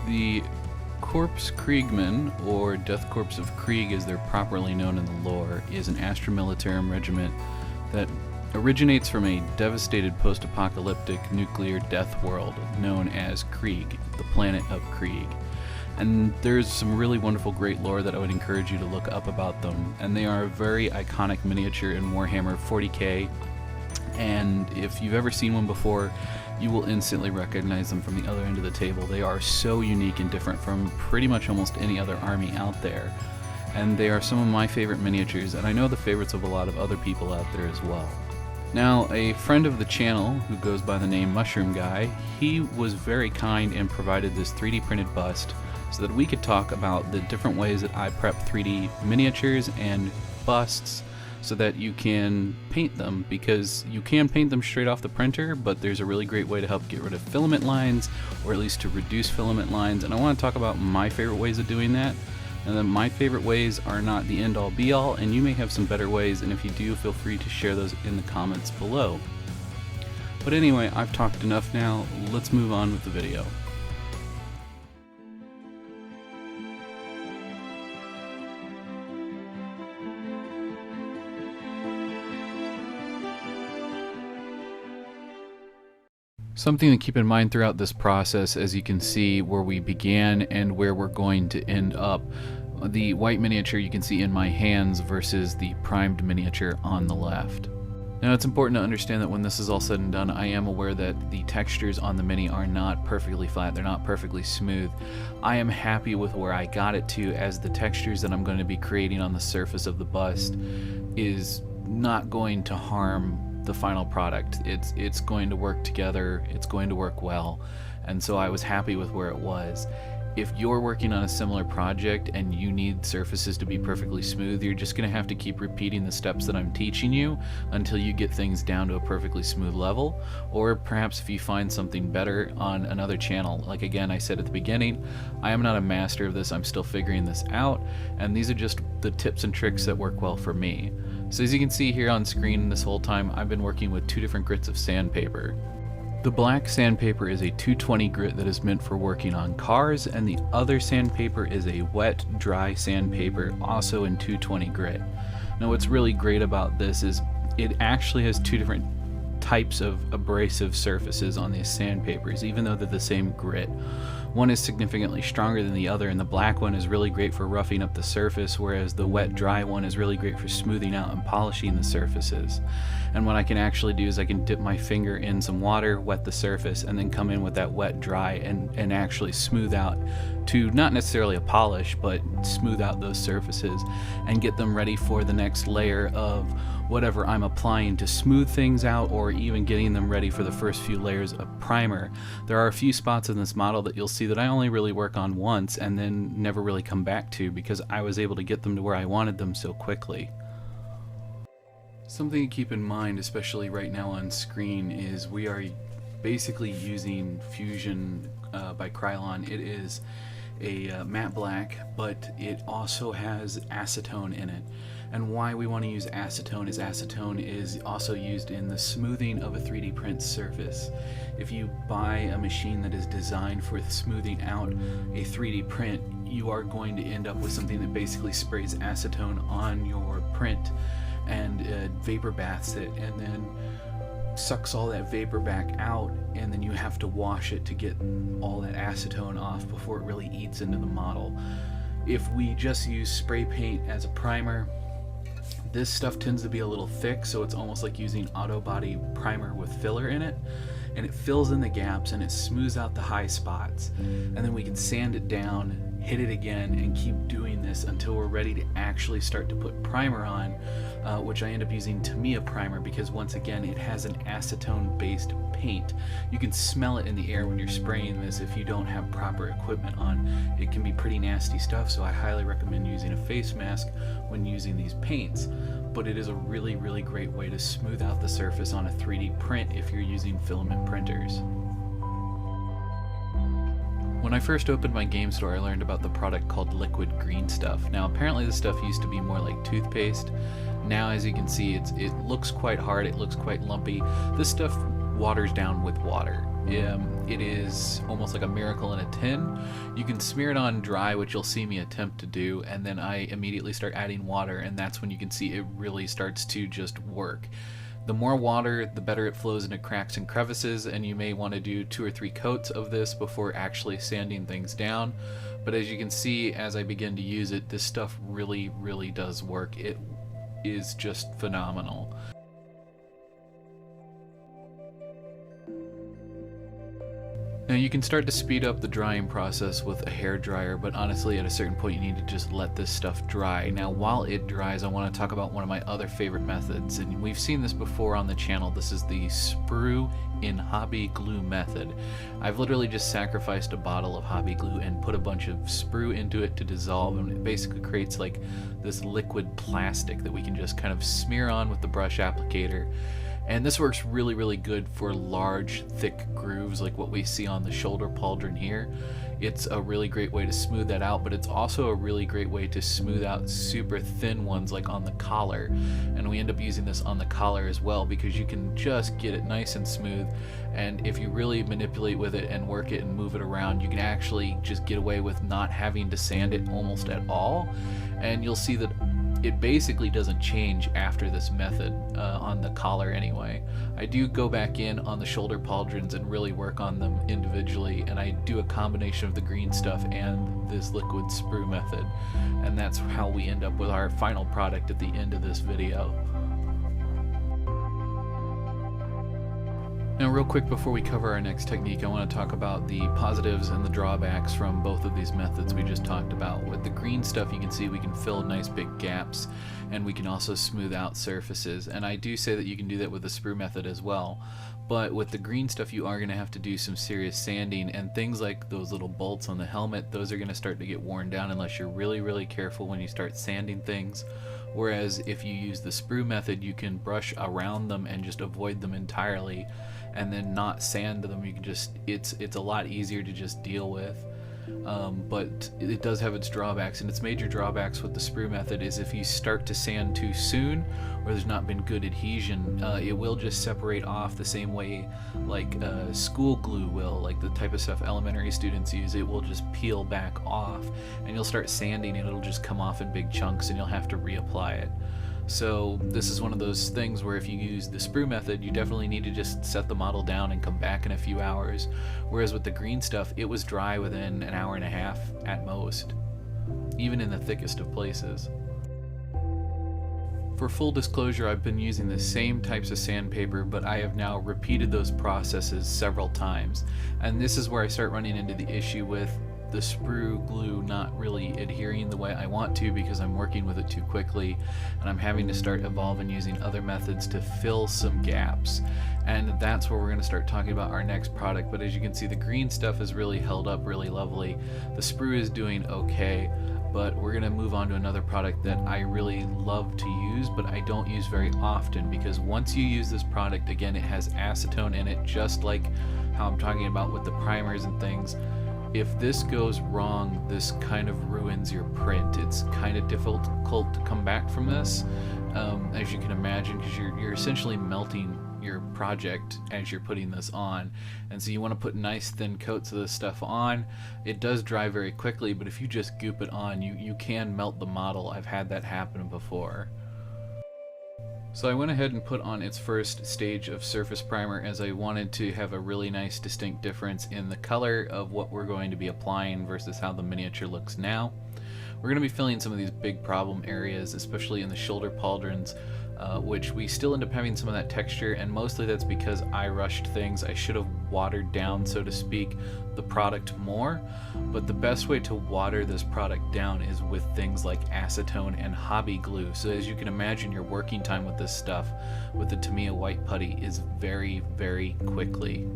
The Corpse Kriegman, or Death Corps of Krieg as they're properly known in the lore, is an Astra Militarum regiment that originates from a devastated post-apocalyptic nuclear death world known as Krieg, the planet of Krieg. And there's some really wonderful great lore that I would encourage you to look up about them, and they are a very iconic miniature in Warhammer 40k, and if you've ever seen one before, you will instantly recognize them from the other end of the table. They are so unique and different from pretty much almost any other army out there, and they are some of my favorite miniatures, and I know the favorites of a lot of other people out there as well. Now, a friend of the channel who goes by the name Mushroom Guy, he was very kind and provided this 3D printed bust so that we could talk about the different ways that I prep 3D miniatures and busts so that you can paint them, because you can paint them straight off the printer, but there's a really great way to help get rid of filament lines, or at least to reduce filament lines, and I want to talk about my favorite ways of doing that. And then my favorite ways are not the end all be all, and you may have some better ways, and if you do, feel free to share those in the comments below. But anyway, I've talked enough now, let's move on with the video. Something to keep in mind throughout this process, as you can see where we began and where we're going to end up. The white miniature you can see in my hands versus the primed miniature on the left. Now, it's important to understand that when this is all said and done, I am aware that the textures on the mini are not perfectly flat, they're not perfectly smooth. I am happy with where I got it to, as the textures that I'm going to be creating on the surface of the bust is not going to harm the final product. It's going to work together, it's going to work well, and so I was happy with where it was. If you're working on a similar project and you need surfaces to be perfectly smooth, you're just going to have to keep repeating the steps that I'm teaching you until you get things down to a perfectly smooth level, or perhaps if you find something better on another channel. Like again, I said at the beginning, I am not a master of this, I'm still figuring this out, and these are just the tips and tricks that work well for me. So as you can see here on screen, this whole time I've been working with two different grits of sandpaper. The black sandpaper is a 220 grit that is meant for working on cars, and the other sandpaper is a wet, dry sandpaper, also in 220 grit. Now what's really great about this is it actually has two different types of abrasive surfaces on these sandpapers, even though they're the same grit. One is significantly stronger than the other, and the black one is really great for roughing up the surface, whereas the wet dry one is really great for smoothing out and polishing the surfaces. And what I can actually do is I can dip my finger in some water, wet the surface, and then come in with that wet dry and actually smooth out to not necessarily a polish, but smooth out those surfaces and get them ready for the next layer of whatever I'm applying to smooth things out, or even getting them ready for the first few layers of primer. There are a few spots in this model that you'll see that I only really work on once and then never really come back to, because I was able to get them to where I wanted them so quickly. Something to keep in mind, especially right now on screen, is we are basically using Fusion by Krylon. It is a matte black, but it also has acetone in it. And why we want to use acetone is acetone is also used in the smoothing of a 3D print surface. If you buy a machine that is designed for smoothing out a 3D print, you are going to end up with something that basically sprays acetone on your print and vapor baths it, and then sucks all that vapor back out, and then you have to wash it to get all that acetone off before it really eats into the model. If we just use spray paint as a primer, this stuff tends to be a little thick, so it's almost like using auto body primer with filler in it, and it fills in the gaps and it smooths out the high spots, and then we can sand it down, hit it again, and keep doing this until we're ready to actually start to put primer on, which I end up using Tamiya primer, because once again it has an acetone based paint. You can smell it in the air when you're spraying this if you don't have proper equipment on. It can be pretty nasty stuff, so I highly recommend using a face mask when using these paints. But it is a really great way to smooth out the surface on a 3D print if you're using filament printers. When I first opened my game store, I learned about the product called liquid green stuff. Now apparently this stuff used to be more like toothpaste. Now as you can see, it looks quite hard, it looks quite lumpy. This stuff waters down with water. It is almost like a miracle in a tin. You can smear it on dry, which you'll see me attempt to do, and then I immediately start adding water, and that's when you can see it really starts to just work. The more water, the better it flows into cracks and crevices, and you may want to do 2 or 3 coats of this before actually sanding things down. But as you can see, as I begin to use it, this stuff really, really does work. It is just phenomenal. Now you can start to speed up the drying process with a hair dryer, but honestly at a certain point you need to just let this stuff dry. Now while it dries, I want to talk about one of my other favorite methods, and we've seen this before on the channel. This is the sprue in hobby glue method. I've literally just sacrificed a bottle of hobby glue and put a bunch of sprue into it to dissolve, and it basically creates like this liquid plastic that we can just kind of smear on with the brush applicator. And this works really, really good for large, thick grooves like what we see on the shoulder pauldron here. It's a really great way to smooth that out, but it's also a really great way to smooth out super thin ones like on the collar. And we end up using this on the collar as well because you can just get it nice and smooth. And if you really manipulate with it and work it and move it around, you can actually just get away with not having to sand it almost at all. And you'll see that it basically doesn't change after this method on the collar anyway. I do go back in on the shoulder pauldrons and really work on them individually, and I do a combination of the green stuff and this liquid sprue method, and that's how we end up with our final product at the end of this video. Now real quick before we cover our next technique, I want to talk about the positives and the drawbacks from both of these methods we just talked about. With the green stuff you can see we can fill nice big gaps, and we can also smooth out surfaces, and I do say that you can do that with the sprue method as well. But with the green stuff you are going to have to do some serious sanding, and things like those little bolts on the helmet, those are going to start to get worn down unless you're really, really careful when you start sanding things. Whereas if you use the sprue method, you can brush around them and just avoid them entirely and then not sand them. You can just, it's a lot easier to just deal with. But it does have its drawbacks, and its major drawbacks with the sprue method is if you start to sand too soon or there's not been good adhesion, it will just separate off the same way like school glue will, like the type of stuff elementary students use. It will just peel back off, and you'll start sanding and it'll just come off in big chunks and you'll have to reapply it. So this is one of those things where if you use the sprue method, you definitely need to just set the model down and come back in a few hours. Whereas with the green stuff, it was dry within an hour and a half at most, even in the thickest of places. For full disclosure, I've been using the same types of sandpaper, but I have now repeated those processes several times. And this is where I start running into the issue with the sprue glue not really adhering the way I want to because I'm working with it too quickly, and I'm having to start evolving using other methods to fill some gaps. And that's where we're going to start talking about our next product. But as you can see, the green stuff is really held up really lovely. The sprue is doing okay, but we're going to move on to another product that I really love to use, but I don't use very often, because once you use this product, again, it has acetone in it, just like how I'm talking about with the primers and things. If this goes wrong, this kind of ruins your print. It's kind of difficult to come back from this, as you can imagine, because you're essentially melting your project as you're putting this on. And so you want to put nice thin coats of this stuff on. It does dry very quickly, but if you just goop it on, you can melt the model. I've had that happen before. So I went ahead and put on its first stage of surface primer, as I wanted to have a really nice distinct difference in the color of what we're going to be applying versus how the miniature looks now. We're going to be filling some of these big problem areas, especially in the shoulder pauldrons, which we still end up having some of that texture, and mostly that's because I rushed things. I should have watered down, so to speak, the product more, but the best way to water this product down is with things like acetone and hobby glue. So as you can imagine, your working time with this stuff, with the Tamiya white putty, is very, very quickly.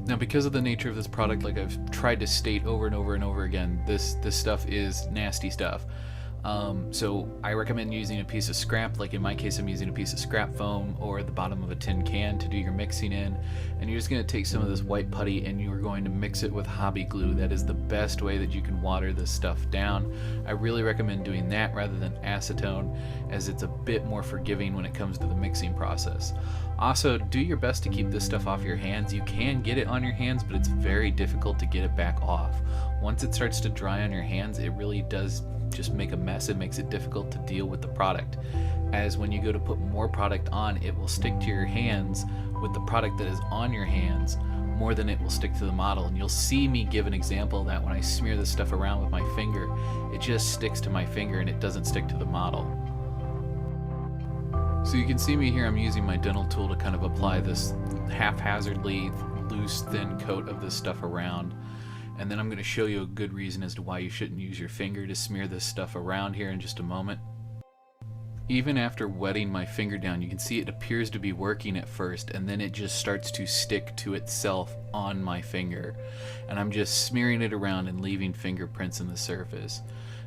Now, because of the nature of this product, like I've tried to state over and over and over again, this stuff is nasty stuff. So I recommend using a piece of scrap, like in my case I'm using a piece of scrap foam or the bottom of a tin can to do your mixing in, and you're just going to take some of this white putty and you are going to mix it with hobby glue. That is the best way that you can water this stuff down. I really recommend doing that rather than acetone, as it's a bit more forgiving when it comes to the mixing process. Also, do your best to keep this stuff off your hands. You can get it on your hands, but it's very difficult to get it back off. Once it starts to dry on your hands, it really does just make a mess. It makes it difficult to deal with the product, as when you go to put more product on, it will stick to your hands with the product that is on your hands more than it will stick to the model. And you'll see me give an example of that when I smear this stuff around with my finger. It just sticks to my finger and it doesn't stick to the model. So you can see me here, I'm using my dental tool to kind of apply this haphazardly loose thin coat of this stuff around. And then I'm going to show you a good reason as to why you shouldn't use your finger to smear this stuff around here in just a moment. Even after wetting my finger down, you can see it appears to be working at first, and then it just starts to stick to itself on my finger. And I'm just smearing it around and leaving fingerprints in the surface.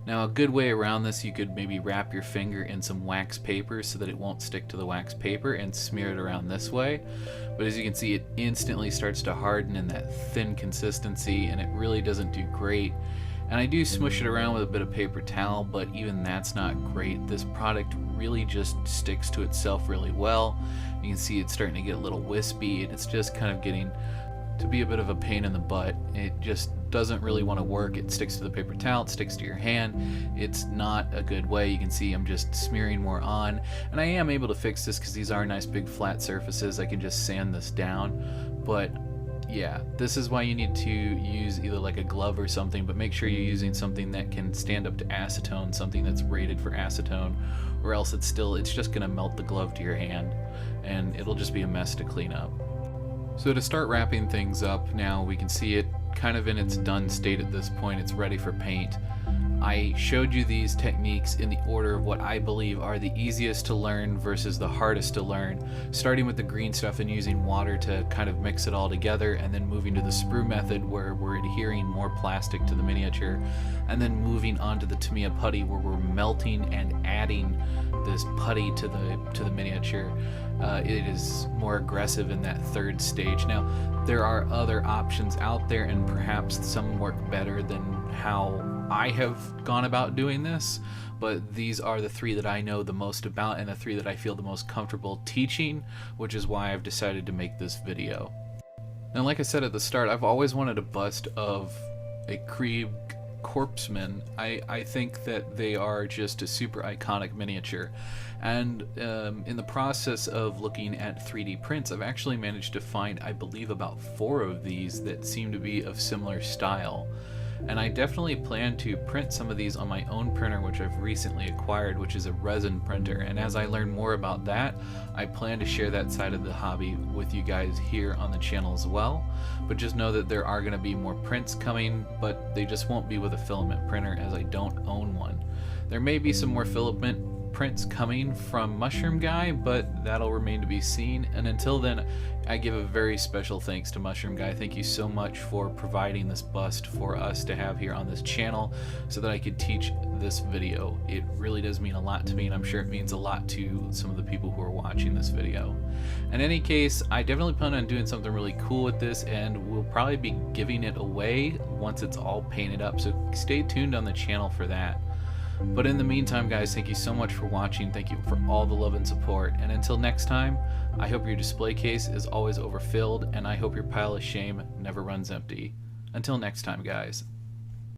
Now, a good way around this, you could maybe wrap your finger in some wax paper so that it won't stick to the wax paper and smear it around this way. But as you can see, it instantly starts to harden in that thin consistency, and it really doesn't do great. And I do smush it around with a bit of paper towel, but even that's not great. This product really just sticks to itself really well. You can see it's starting to get a little wispy, and it's just kind of getting to be a bit of a pain in the butt. It just doesn't really want to work. It sticks to the paper towel, it sticks to your hand. It's not a good way. You can see I'm just smearing more on, and I am able to fix this because these are nice big flat surfaces. I can just sand this down, but yeah, this is why you need to use either like a glove or something, but make sure you're using something that can stand up to acetone, something that's rated for acetone, or else it's just gonna melt the glove to your hand and it'll just be a mess to clean up. So to start wrapping things up now, we can see it kind of in its done state at this point. It's ready for paint. I showed you these techniques in the order of what I believe are the easiest to learn versus the hardest to learn, starting with the green stuff and using water to kind of mix it all together, and then moving to the sprue method where we're adhering more plastic to the miniature, and then moving on to the Tamiya putty where we're melting and adding this putty to the miniature. It is more aggressive in that third stage. Now, there are other options out there, and perhaps some work better than how I have gone about doing this, but these are the three that I know the most about and the three that I feel the most comfortable teaching, which is why I've decided to make this video. Now, like I said at the start, I've always wanted a bust of a Krieg Corpsman. I think that they are just a super iconic miniature, and in the process of looking at 3D prints, I've actually managed to find, I believe, about 4 of these that seem to be of similar style. And I definitely plan to print some of these on my own printer, which I've recently acquired, which is a resin printer. And as I learn more about that, I plan to share that side of the hobby with you guys here on the channel as well. But just know that there are going to be more prints coming, but they just won't be with a filament printer, as I don't own one. There may be some more filament prints coming from Mushroom Guy, but that'll remain to be seen. And until then, I give a very special thanks to Mushroom Guy. Thank you so much for providing this bust for us to have here on this channel so that I could teach this video. It really does mean a lot to me, and I'm sure it means a lot to some of the people who are watching this video. In any case, I definitely plan on doing something really cool with this, and we'll probably be giving it away once it's all painted up, so stay tuned on the channel for that. But in the meantime, guys, thank you so much for watching. Thank you for all the love and support. And until next time, I hope your display case is always overfilled, and I hope your pile of shame never runs empty. Until next time, guys.